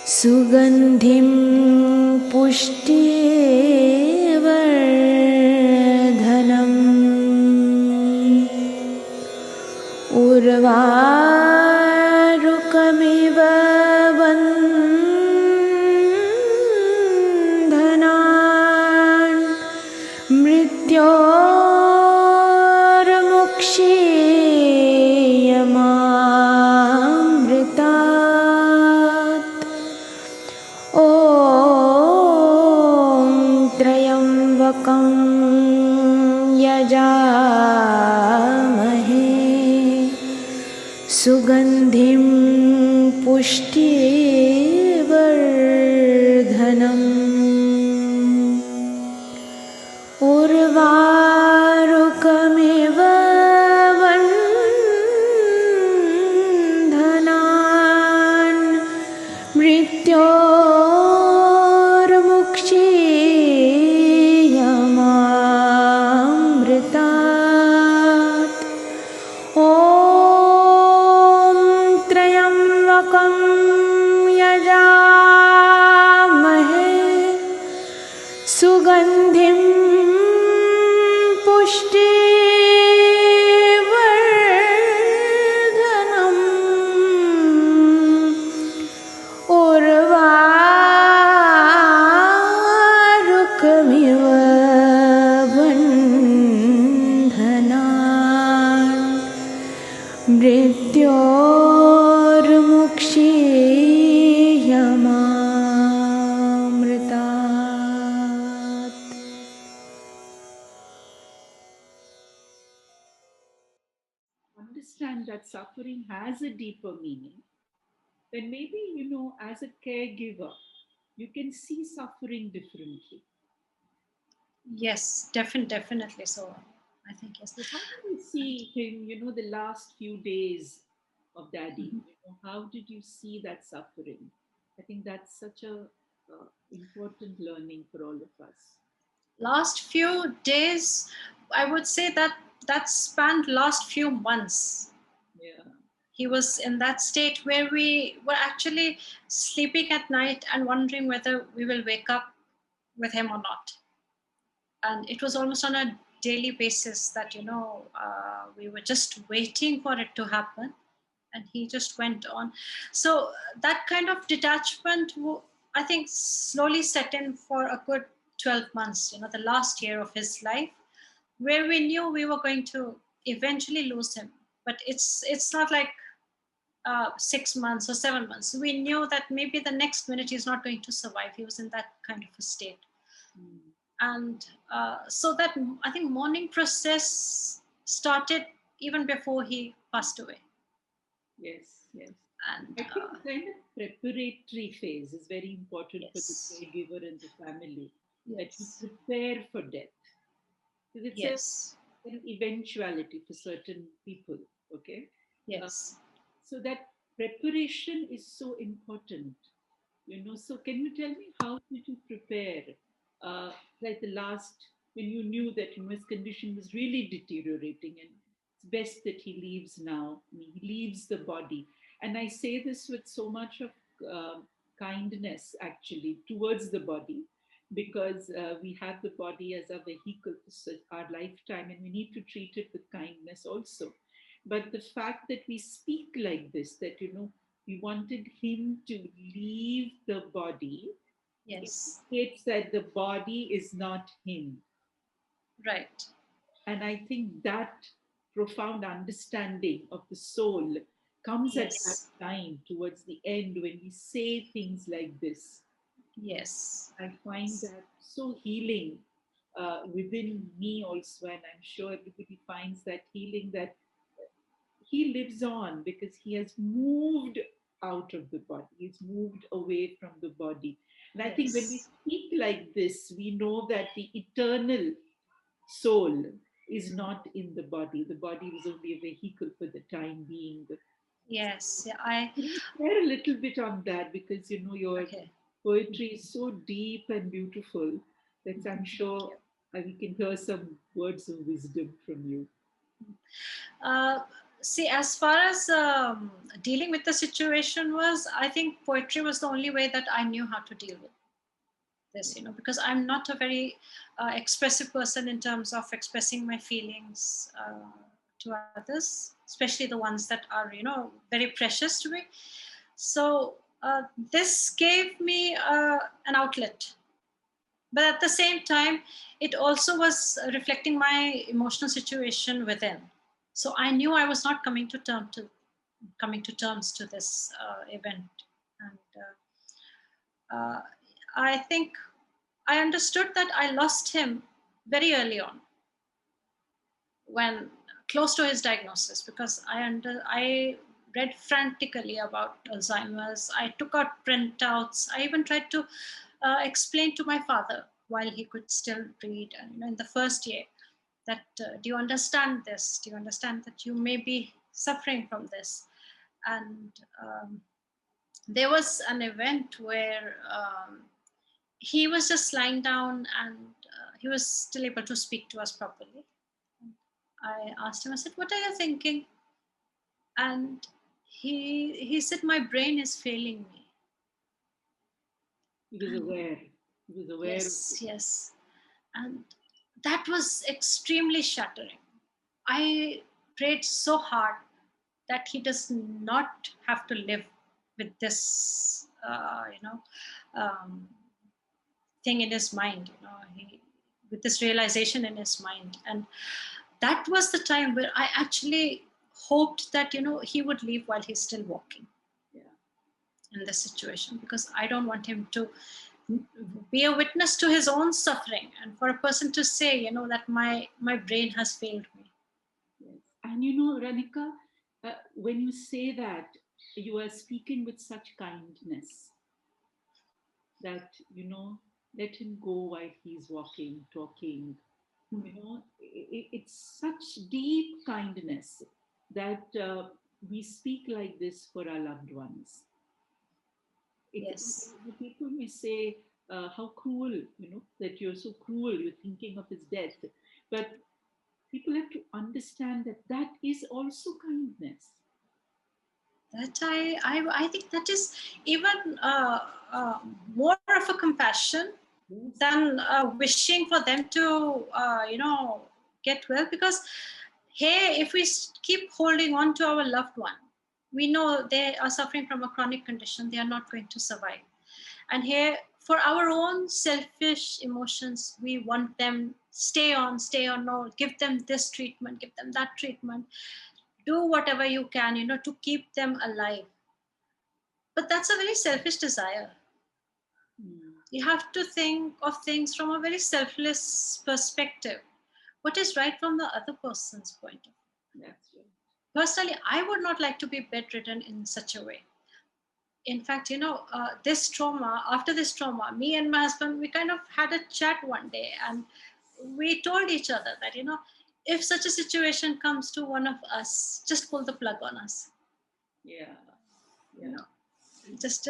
सुगन्धिं पुष्टिवर्धनम् उर्वारुकमिव बन्धनान् मृत्योर्मुक्षीयमामृतात् ॐ त्र्यम्बकं यजामहे सुगन्धिं पुष्टिवर्धनम् उर्वारुकमिव बन्धनान् मृत्योर्मुक्षीयमामृतात् ॐ त्र्यम्बकं यजामहे सुगन्धिं पुष्टिवर्धनम् उर्वारुकमिव बन्धनान् मृत्योर्मुक्षीयमामृतात्. Understand that suffering has a deeper meaning, then maybe, as a caregiver, you can see suffering differently. Yes, definitely so. I think yes. So how do you see him, the last few days of Daddy? How did you see that suffering? I think that's such a important learning for all of us. Last few days, I would say that spanned last few months. Yeah. He was in that state where we were actually sleeping at night and wondering whether we will wake up with him or not. And it was almost on a daily basis that we were just waiting for it to happen, and he just went on. So that kind of detachment, I think, slowly set in for a good 12 months, the last year of his life, where we knew we were going to eventually lose him. But it's not like 6 months or 7 months. We knew that maybe the next minute he's not going to survive. He was in that kind of a state. And so that, I think, mourning process started even before he passed away. Yes, yes. And I think the kind of preparatory phase is very important for the yes, caregiver and the family, that you yes, prepare for death. Because it's yes, an eventuality for certain people, okay? yes. So that preparation is so important, So can you tell me, how did you prepare, like the last, when you knew that his condition was really deteriorating and it's best that he leaves now, he leaves the body. And I say this with so much of kindness actually towards the body, because we have the body as a vehicle for our lifetime, and we need to treat it with kindness also. But the fact that we speak like this, that we wanted him to leave the body, Yes, indicates that the body is not him. right. And I think that profound understanding of the soul comes at that Yes, time towards the end when we say things like this. yes, I find yes, that so healing within me also, and I'm sure everybody finds that healing, that he lives on because he has moved out of the body, he's moved away from the body. And I think when we yes, speak like this, we know that the eternal soul is not in the body. The body was only a vehicle for the time being. yes. Yeah, I Can you share a little bit on that? Because your okay. poetry is so deep and beautiful that I'm Thank sure we can hear some words of wisdom from you. you. See, as far as dealing with the situation was, I think poetry was the only way that I knew how to deal with this, because I'm not a very expressive person in terms of expressing my feelings to others, especially the ones that are, very precious to me. So this gave me an outlet. But at the same time, it also was reflecting my emotional situation within. So I knew I was not coming to terms to this event, and I think I understood that I lost him very early on, when close to his diagnosis, because I read frantically about Alzheimer's. I took out printouts. I even tried to explain to my father while he could still read, and in the first year, that do you understand this? Do you understand that you may be suffering from this? And there was an event where he was just lying down, and he was still able to speak to us properly. I asked him, I said, what are you thinking? And he said, my brain is failing me. He was aware. He was aware. Yes. And that was extremely shattering. I prayed so hard that he does not have to live with this, thing in his mind, with this realization in his mind. And that was the time where I actually hoped that, he would leave while he's still walking. In this situation, because I don't want him to be a witness to his own suffering, and for a person to say, that my brain has failed me. Yes. And Ranika, when you say that, you are speaking with such kindness that, let him go while he's walking, talking. It's such deep kindness that we speak like this for our loved ones. Yes. People may say, how cruel, that you're so cruel, you're thinking of his death. But people have to understand that that is also kindness. That I think that is even more of a compassion than wishing for them to, get well. Because, hey, if we keep holding on to our loved one, we know they are suffering from a chronic condition, they are not going to survive. And here, for our own selfish emotions, we want them stay on, no, give them this treatment, give them that treatment, do whatever you can, to keep them alive. But that's a very selfish desire. You have to think of things from a very selfless perspective. What is right from the other person's point of view? That's right. Personally, I would not like to be bedridden in such a way. In fact, after this trauma, me and my husband, we kind of had a chat one day, and we told each other that, if such a situation comes to one of us, just pull the plug on us. Yeah. Just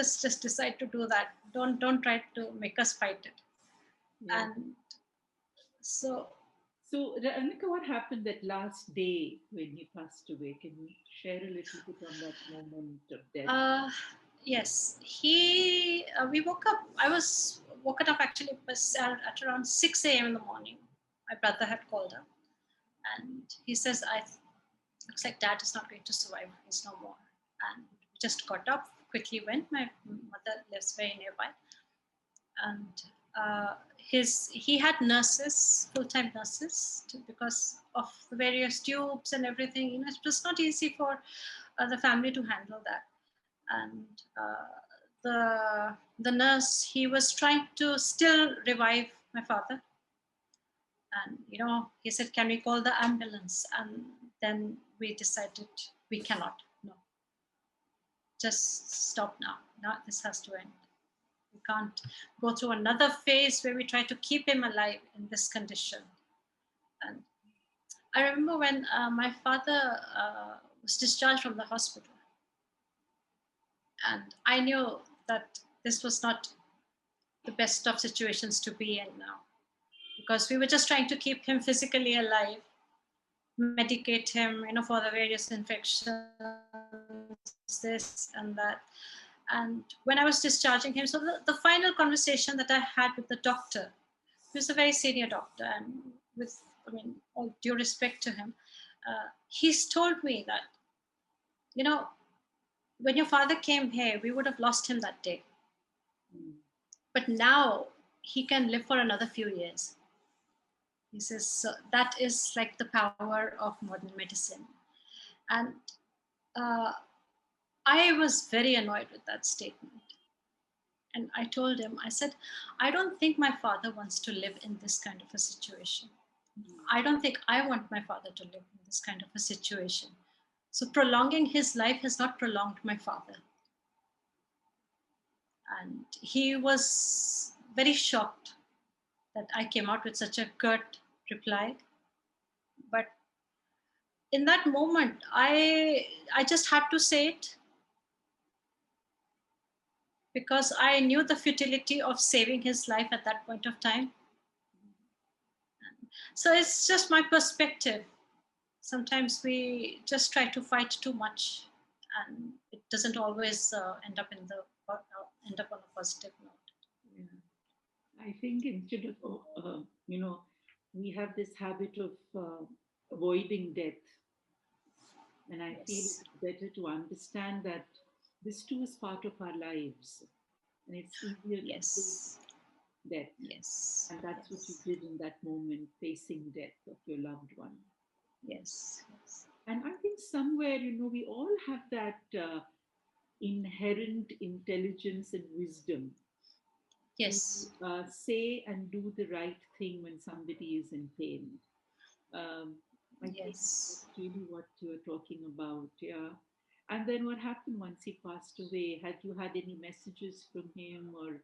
decide to do that. Don't try to make us fight it. Yeah. And so Ranika, what happened that last day when he passed away? Can you share a little bit on that moment of death? Yes, we woke up. I was woken up actually at around 6 a.m. in the morning. My brother had called up, and he says, looks like Dad is not going to survive. He's no more. And we just got up, quickly went. My mother lives very nearby, and he had nurses, full-time nurses, because of the various tubes and everything. It was not easy for the family to handle that. And the nurse, he was trying to still revive my father. And he said, can we call the ambulance? And then we decided we cannot. No, just stop now. This has to end. We can't go through another phase where we try to keep him alive in this condition. And I remember when my father was discharged from the hospital, and I knew that this was not the best of situations to be in now, because we were just trying to keep him physically alive. medicate him, for the various infections, this and that. And when I was discharging him, so the final conversation that I had with the doctor, he was a very senior doctor, and with, all due respect to him, he's told me that, when your father came here, we would have lost him that day. But now he can live for another few years. He says, so that is like the power of modern medicine. And I was very annoyed with that statement. And I told him, I said, I don't think my father wants to live in this kind of a situation. I don't think I want my father to live in this kind of a situation. So prolonging his life has not prolonged my father. And he was very shocked that I came out with such a curt reply. But in that moment, I just had to say it, because I knew the futility of saving his life at that point of time. So it's just my perspective. Sometimes we just try to fight too much, and it doesn't always end up on a positive note. Yeah. I think instead of, we have this habit of avoiding death. And I feel Yes. it's better to understand that this too is part of our lives. And it's easier to Yes. face death. Yes. And that's what you Yes. did in that moment, facing death of your loved one. Yes. Yes. And I think somewhere, we all have that inherent intelligence and wisdom to Yes. say and do the right thing when somebody is in pain. Um, I think Yes. that's really what you're talking about, yeah. And then what happened once he passed away? Had you had any messages from him or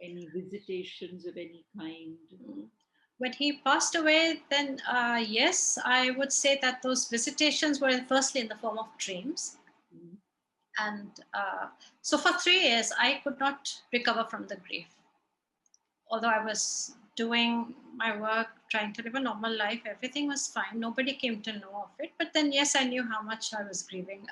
any visitations of any kind? When he passed away, then yes, I would say that those visitations were firstly in the form of dreams. Mm. And so for 3 years, I could not recover from the grief. Although I was doing my work, trying to live a normal life, everything was fine. Nobody came to know of it. But then, yes, I knew how much I was grieving.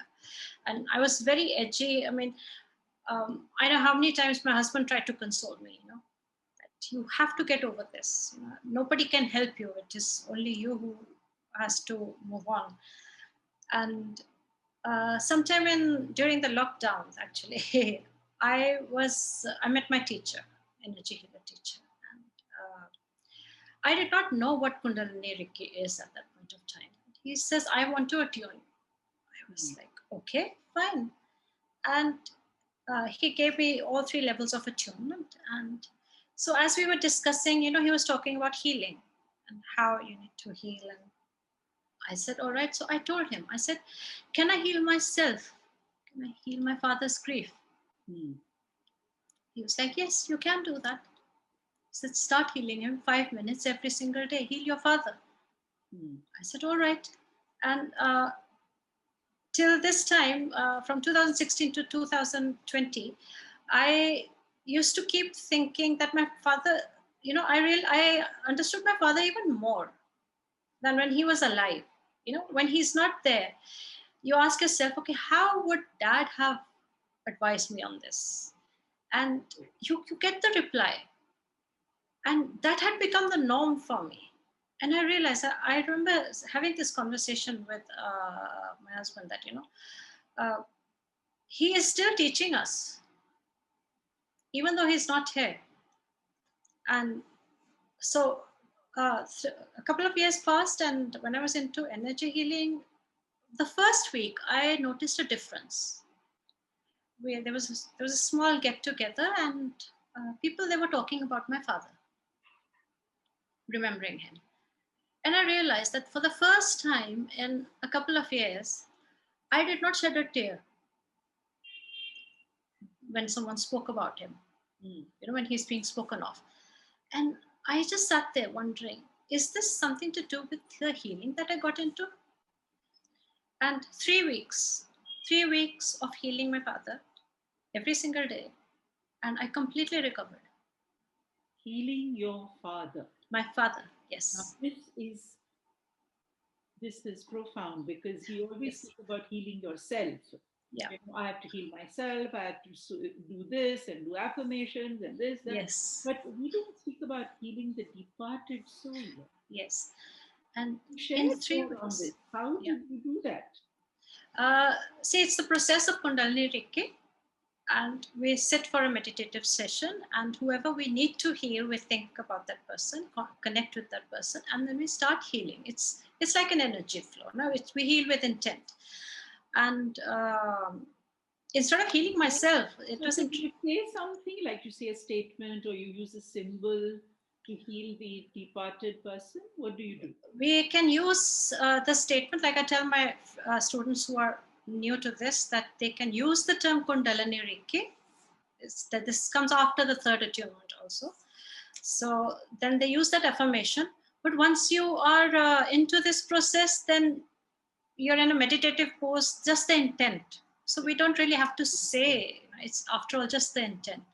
And I was very edgy. I know how many times my husband tried to console me, that you have to get over this. Nobody can help you. It is only you who has to move on. And sometime during the lockdowns, actually, I met my teacher, energy healer teacher. And I did not know what Kundalini Reiki is at that point of time. He says, I want to attune. I was like, okay, fine. And he gave me all 3 levels of attunement. And so as we were discussing, he was talking about healing and how you need to heal. And I said, all right. So I told him, I said, can I heal myself? Can I heal my father's grief? Mm. He was like, yes, you can do that. He said, start healing him 5 minutes every single day. Heal your father. Mm. I said, all right. And till this time, from 2016 to 2020, I used to keep thinking that my father, I understood my father even more than when he was alive. When he's not there, you ask yourself, okay, how would dad have advised me on this? And you get the reply. And that had become the norm for me. And I realized, I remember having this conversation with my husband that, uh, he is still teaching us, even though he's not here. And so a couple of years passed, and when I was into energy healing, the first week I noticed a difference. There was a small get together, and people, they were talking about my father, remembering him. And I realized that for the first time in a couple of years, I did not shed a tear when someone spoke about him, when he's being spoken of. And I just sat there wondering, is this something to do with the healing that I got into? And 3 weeks of healing my father every single day, and I completely recovered. Healing your father. My father, Now, yes. this is This is profound because he always Yes. speaks about healing yourself. Yeah. You know, I have to heal myself. I have to do this and do affirmations and this, that. Yes. But we don't speak about healing the departed soul. Yes. And Share in 3 more on weeks. this. How Yeah. do you do that? See, it's the process of Kundalini Reiki. And we sit for a meditative session, and whoever we need to heal, we think about that person, connect with that person, and then we start healing. It's like an energy flow. No, we heal with intent. And instead of healing myself, it So wasn't. you say something like you say a statement or you use a symbol to heal the departed person? What do you do? We can use the statement, like I tell my students who are new to this, that they can use the term Kundalini Reiki. That this comes after the third attunement also. So then they use that affirmation. But once you are into this process, then you're in a meditative pose, just the intent. So we don't really have to say, it's after all just the intent.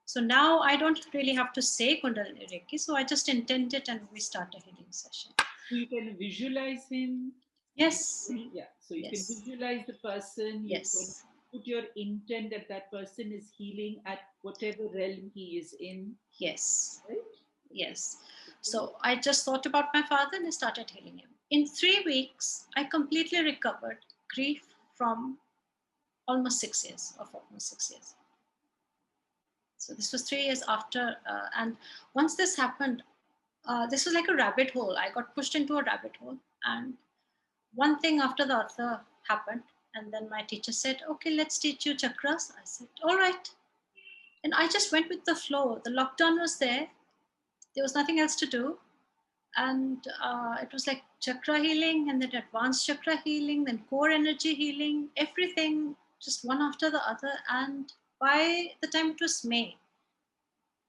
So now I don't really have to say Kundalini Reiki. So I just intend it and we start a healing session. So you can visualize him. Yes. Yeah. So you can Yes. visualize the person. You can Yes. put your intent that that person is healing at whatever realm he is in. Yes. Right? Yes. So I just thought about my father and I started healing him. In 3 weeks, I completely recovered grief from almost 6 years, of almost 6 years. So this was 3 years after. And once this happened, this was like a rabbit hole. I got pushed into a rabbit hole. And one thing after the other happened. And then my teacher said, okay, let's teach you chakras. I said, all right. And I just went with the flow. The lockdown was there. There was nothing else to do. And it was like chakra healing and then advanced chakra healing, then core energy healing, everything just one after the other. And by the time it was May,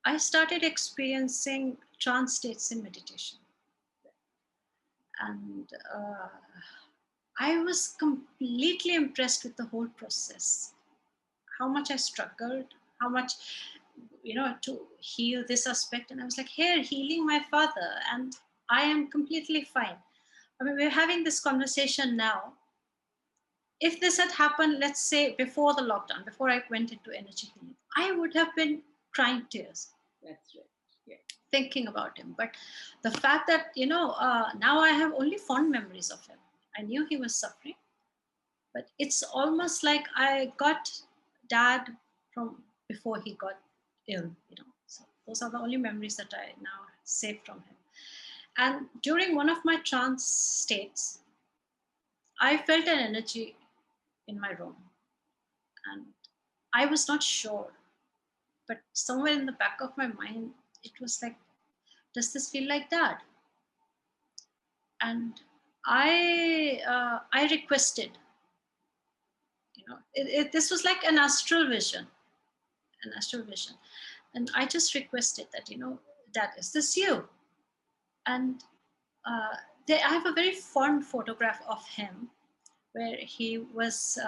I started experiencing trance states in meditation. And I was completely impressed with the whole process. How much I struggled, how much, to heal this aspect. And I was like, here, healing my father, and I am completely fine. I mean, we're having this conversation now. If this had happened, let's say before the lockdown, before I went into energy healing, I would have been crying tears. That's right. Yeah. Thinking about him. But the fact that, now I have only fond memories of him. I knew he was suffering, but it's almost like I got dad from before he got ill, So those are the only memories that I now save from him. And during one of my trance states, I felt an energy in my room. And I was not sure, but somewhere in the back of my mind, it was like, does this feel like dad? And I requested, this was like an astral vision, and I just requested that, dad, is this you? And uh, I have a very fond photograph of him where he was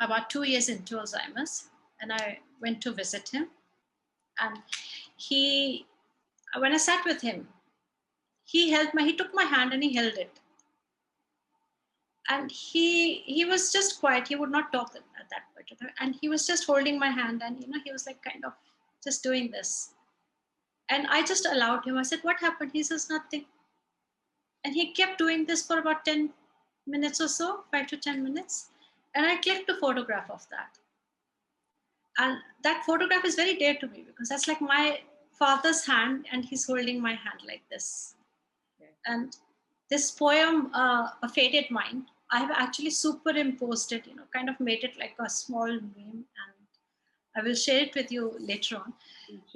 about 2 years into Alzheimer's, and I went to visit him. And when I sat with him, he took my hand and he held it. And he was just quiet. He would not talk at that point. And he was just holding my hand, and he was like kind of just doing this. And I just allowed him. I said, what happened? He says, nothing. And he kept doing this for about 10 minutes or so, 5 to 10 minutes. And I clicked a photograph of that. And that photograph is very dear to me because that's like my father's hand, and he's holding my hand like this. Okay. And this poem, A Faded Mind, I have actually superimposed it, kind of made it like a small meme, and I will share it with you later on.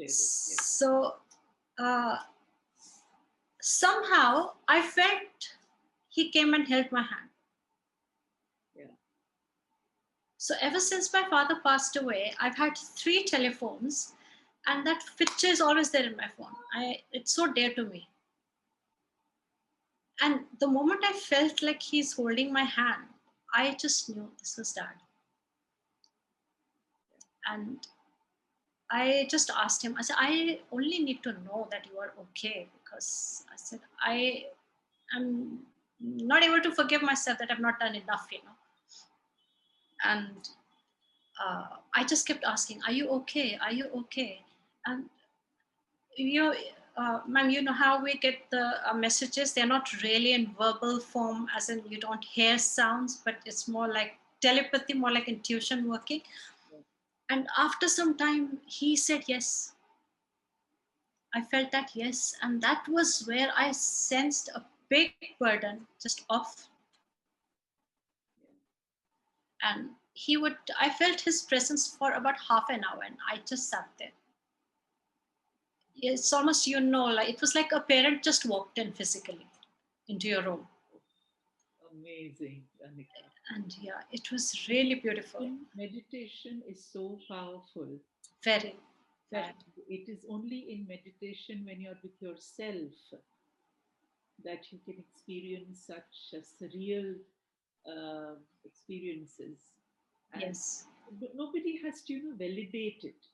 So somehow I felt he came and held my hand. Yeah. So ever since my father passed away, I've had 3 telephones, and that picture is always there in my phone. It's so dear to me. And the moment I felt like he's holding my hand, I just knew this was dad. And I just asked him, I said, I only need to know that you are okay, because I said, I am not able to forgive myself that I've not done enough, And I just kept asking, "Are you okay? Are you okay?" And you know, ma'am, you know how we get the messages? They're not really in verbal form, as in you don't hear sounds, but it's more like telepathy, more like intuition working. And after some time, he said yes. I felt that yes, and that was where I sensed a big burden just off. And I felt his presence for about half an hour, and I just sat there. It's almost, like it was like a parent just walked in physically into your room. Amazing, Ranika. And yeah, it was really beautiful. Meditation is so powerful. Very, very. And it is only in meditation when you're with yourself that you can experience such surreal experiences. And Yes. nobody has to, validate it.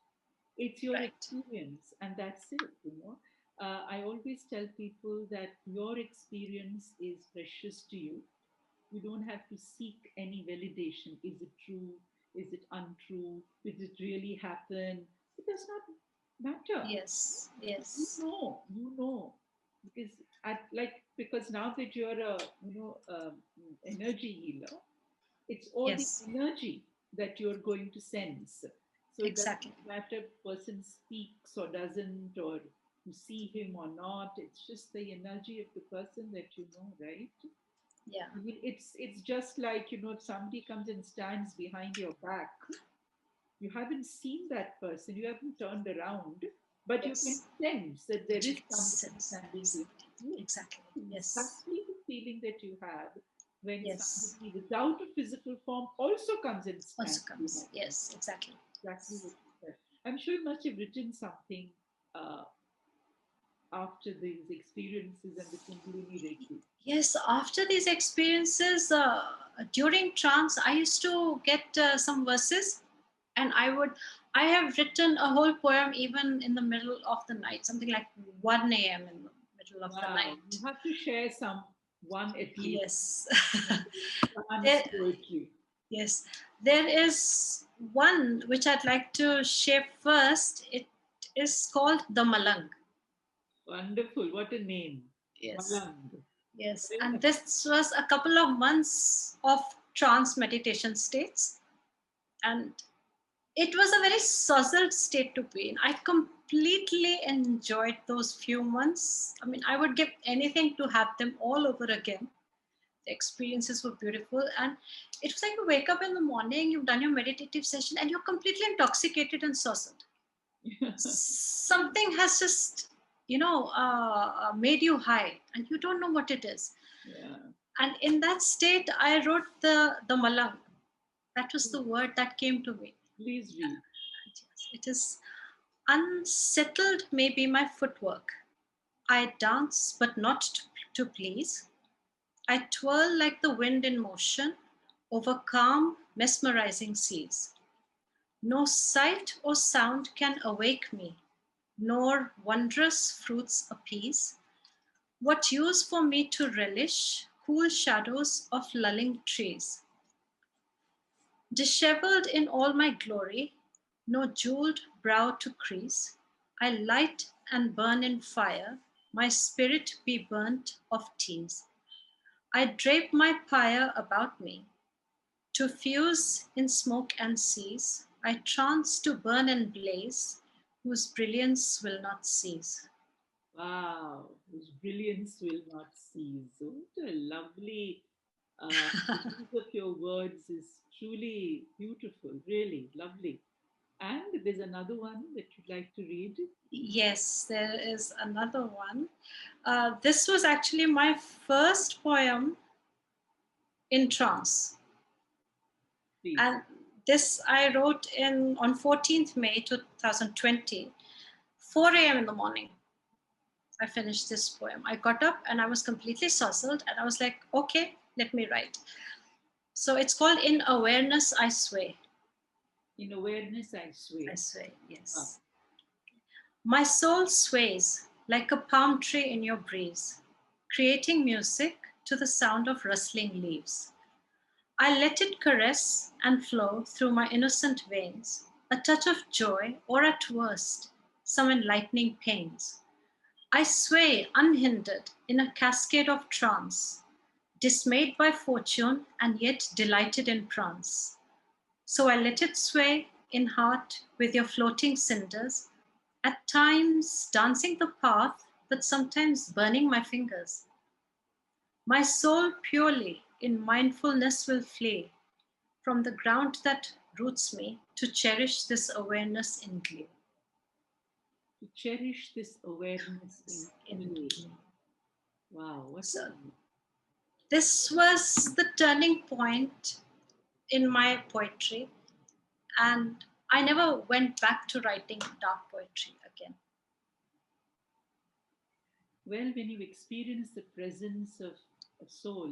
It's your Right. experience, and that's it. I always tell people that your experience is precious to you. You don't have to seek any validation. Is it true? Is it untrue? Did it really happen? It does not matter. Yes. Yes. You know, because now that you're a energy healer, it's all the Yes. energy that you're going to sense. So it doesn't Exactly. matter if a person speaks or doesn't, or you see him or not. It's just the energy of the person that you know, right? Yeah. I mean, it's just like, if somebody comes and stands behind your back, you haven't seen that person, you haven't turned around, but you can Yes. sense that there But you is can somebody sense standing behind exactly. you. Exactly. Yes. Exactly the feeling that you have when Yes. somebody without a physical form also comes and Also stands comes. behind you. Yes. Exactly. Exactly what you said. I'm sure you must have written something uh, after these experiences and the Kundalini Reiki. Yes, after these experiences, during trance, I used to get some verses, and I have written a whole poem even in the middle of the night, something like 1 a.m. in the middle of the Wow, night. you have to share some one at least. Yes. Trance there, poetry. yes, there is one which I'd like to share first. It is called The Malang. Wonderful. What a name. Yes. Malang. Yes, Very and nice. this was a couple of months of trance meditation states, and it was a very sozzled state to be in. I completely enjoyed those few months. I mean, I would give anything to have them all over again. The experiences were beautiful, and it was like you wake up in the morning, you've done your meditative session, and you're completely intoxicated and sozzled. Something has just, made you high, and you don't know what it is. Yeah. And in that state, I wrote the Malang. That was the word that came to me. Please read. Yes, it is unsettled, may be my footwork. I dance, but not to please. I twirl like the wind in motion over calm, mesmerizing seas. No sight or sound can awake me, nor wondrous fruits appease. What use for me to relish cool shadows of lulling trees? Disheveled in all my glory, no jeweled brow to crease, I light and burn in fire, my spirit be burnt of tears. I drape my pyre about me, to fuse in smoke and seas, I trance to burn and blaze, whose brilliance will not cease. Wow. Whose brilliance will not cease. What a lovely the use of your words is truly beautiful, really lovely. And there's another one that you'd like to read. Yes, there is another one. This was actually my first poem in trance. Please. And this I wrote in on 14th May 2020, 4 a.m. in the morning. I finished this poem. I got up and I was completely sozzled, and I was like, okay, let me write. So it's called In Awareness I Sway. In awareness, I sway. I sway, Ah, yes. My soul sways like a palm tree in your breeze, creating music to the sound of rustling leaves. I let it caress and flow through my innocent veins, a touch of joy, or at worst, some enlightening pains. I sway unhindered in a cascade of trance, dismayed by fortune and yet delighted in prance. So I let it sway in heart with your floating cinders, at times dancing the path, but sometimes burning my fingers. My soul purely in mindfulness will flee from the ground that roots me to cherish this awareness in glee. To cherish this awareness in play. Wow, what So a this was the turning point in my poetry, and I never went back to writing dark poetry again. well, when you experience the presence of a soul,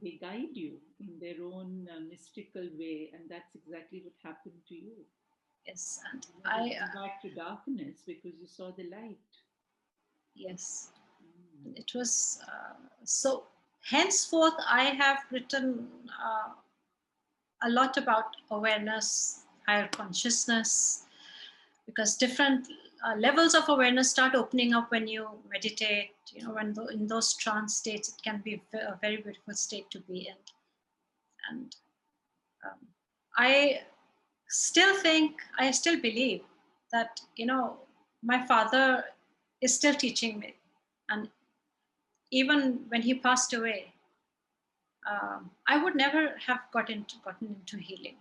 they guide you in their own mystical way, and that's exactly what happened to you. Yes, and You never went back to darkness because you saw the light. yes, Mm. it was so. Henceforth, I have written a lot about awareness, higher consciousness, because different levels of awareness start opening up when you meditate. You know, when in those trance states, it can be a very beautiful state to be in. And um, I I still believe that, you know, my father is still teaching me, and even when he passed away, I would never have gotten into healing,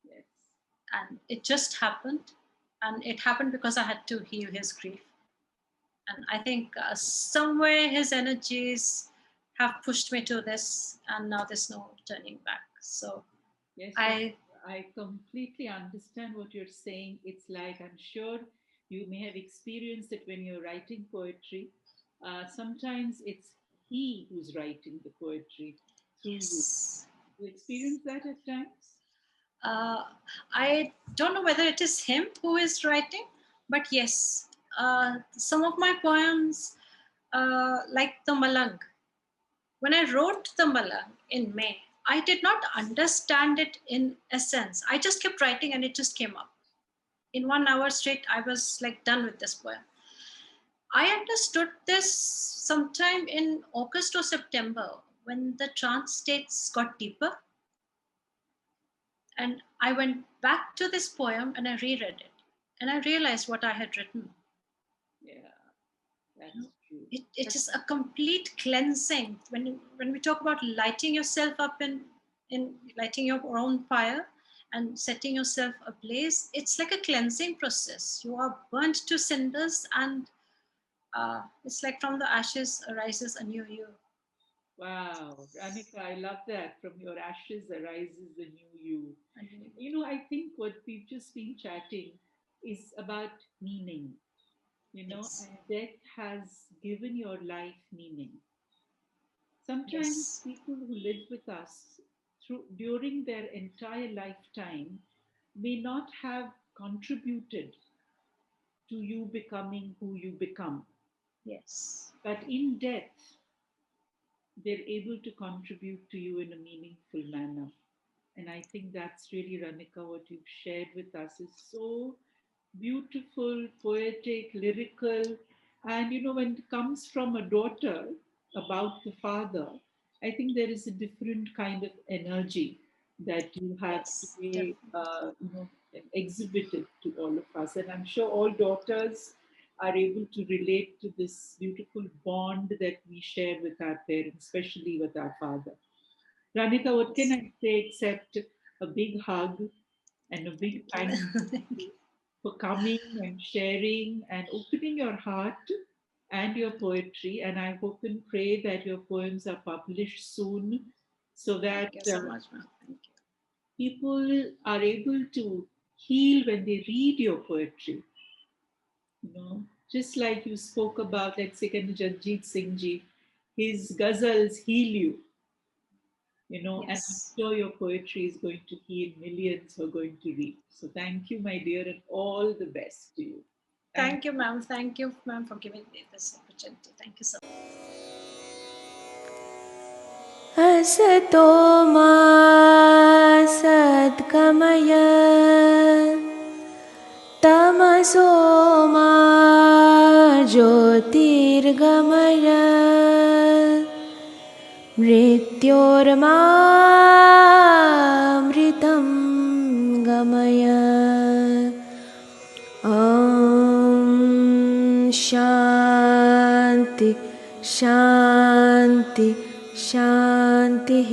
Yes. and it just happened, and it happened because I had to heal his grief. And I think somewhere his energies have pushed me to this, and now there's no turning back. So Yes, I I completely understand what you're saying. It's like I'm sure you may have experienced it when you're writing poetry. Sometimes it's he who's writing the poetry through you. yes. You experience that at times? Uh, I don't know whether it is him who is writing, but yes, some of my poems, like the Malang, when I wrote the Malang in May, I did not understand it in essence. I just kept writing and it just came up. In 1 hour straight, I was like done with this poem. I understood this sometime in August or September when the trance states got deeper. And I went back to this poem and I reread it. And I realized what I had written. Yeah, that's true. It is a complete cleansing. When we talk about lighting yourself up in lighting your own fire and setting yourself ablaze, it's like a cleansing process. You are burnt to cinders, and it's like from the ashes arises a new you. Wow, Ranika, I love that. From your ashes arises the new you. A new you. You know, I think what we've just been chatting is about meaning, Yes. and death has given your life meaning. Sometimes Yes. people who live with us during their entire lifetime may not have contributed to you becoming who you become, Yes. but in death, they're able to contribute to you in a meaningful manner. And I think that's really, Ranika, what you've shared with us is so beautiful, poetic, lyrical. And when it comes from a daughter about the father, I think there is a different kind of energy that you have Yes. today, Definitely. exhibited to all of us. And I'm sure all daughters are able to relate to this beautiful bond that we share with our parents, especially with our father. Ranika, what can Yes. I say except a big hug and a big Thank thank you. you for coming and sharing and opening your heart and your poetry. And I hope and pray that your poems are published soon so that Thank you so much, ma'am. Thank you. people are able to heal when they read your poetry. Just like you spoke about, let's say, Janjit Singh ji, his ghazals heal you. And I'm Yes. sure your poetry is going to heal millions who are going to read. So thank you, my dear, and all the best to you. Thank Thank you, ma'am. Thank you, ma'am, for giving me this opportunity. Thank you so much. असतो मा सद्गमय तमसो मा ज्योतिर्गमय मृत्योर्मामृतं गमय ॐ शान्ति शान्ति शान्तिः